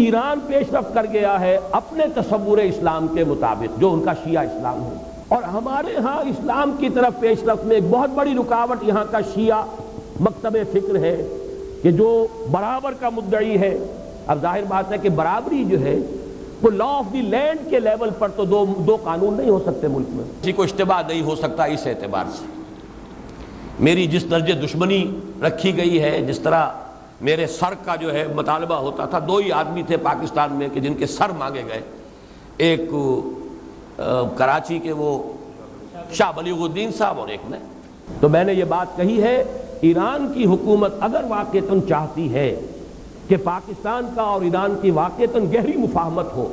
ایران پیش رفت کر گیا ہے اپنے تصور اسلام کے مطابق جو ان کا شیعہ اسلام ہے، اور ہمارے ہاں اسلام کی طرف پیش رفت میں ایک بہت بڑی رکاوٹ یہاں کا شیعہ مکتب فکر ہے کہ جو برابر کا مدعی ہے۔ اب ظاہر بات ہے کہ برابری جو ہے وہ لا آف دی لینڈ کے لیول پر تو دو قانون نہیں ہو سکتے ملک میں، کسی کو اشتباہ نہیں ہو سکتا۔ اس اعتبار سے میری جس درجے دشمنی رکھی گئی ہے، جس طرح میرے سر کا جو ہے مطالبہ ہوتا تھا، دو ہی آدمی تھے پاکستان میں کہ جن کے سر مانگے گئے، ایک کراچی کے وہ شاہ بلیغ الدین صاحب اور ایک میں نے یہ بات کہی ہے، ایران کی حکومت اگر واقعتاً چاہتی ہے کہ پاکستان کا اور ایران کی واقعتاً گہری مفاہمت ہو،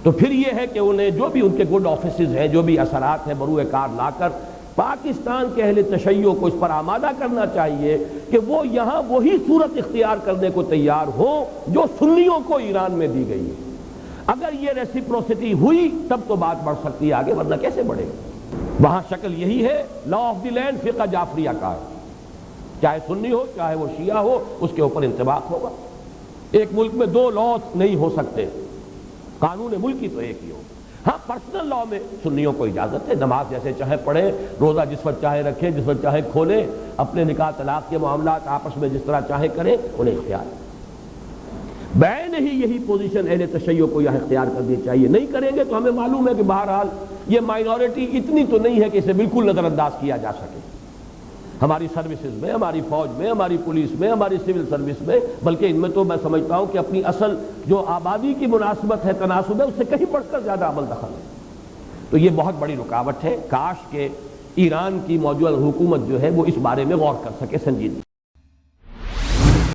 تو پھر یہ ہے کہ انہیں جو بھی ان کے گڈ آفیسز ہیں، جو بھی اثرات ہیں بروئے کار لا کر پاکستان کے اہل تشیع کو اس پر آمادہ کرنا چاہیے کہ وہ یہاں وہی صورت اختیار کرنے کو تیار ہو جو سنیوں کو ایران میں دی گئی ہے۔ اگر یہ ریسیپروسٹی ہوئی تب تو بات بڑھ سکتی ہے آگے، ورنہ کیسے بڑھے گی؟ وہاں شکل یہی ہے، لا آف دی لینڈ فقہ جعفریہ کا ہے، چاہے سنی ہو چاہے وہ شیعہ ہو، اس کے اوپر انطباق ہوگا۔ ایک ملک میں دو لاز نہیں ہو سکتے، قانون ملکی تو ایک ہی ہو۔ ہاں پرسنل لاء میں سنیوں کو اجازت ہے، نماز جیسے چاہے پڑھیں، روزہ جس وقت چاہے رکھیں، جس وقت چاہے کھولیں، اپنے نکاح طلاق کے معاملات آپس میں جس طرح چاہے کریں، انہیں اختیار ہے۔ بعین ہی یہی پوزیشن اہل تشیع کو یہاں اختیار کرنی چاہیے۔ نہیں کریں گے تو ہمیں معلوم ہے کہ بہرحال یہ مائنورٹی اتنی تو نہیں ہے کہ اسے بالکل نظر انداز کیا جا سکے ہماری سروسز میں، ہماری فوج میں، ہماری پولیس میں، ہماری سول سروس میں، بلکہ ان میں تو میں سمجھتا ہوں کہ اپنی اصل جو آبادی کی مناسبت ہے، تناسب ہے، اس سے کہیں بڑھ کر زیادہ عمل دخل ہے۔ تو یہ بہت بڑی رکاوٹ ہے، کاش کہ ایران کی موجودہ حکومت جو ہے وہ اس بارے میں غور کر سکے سنجیدگی۔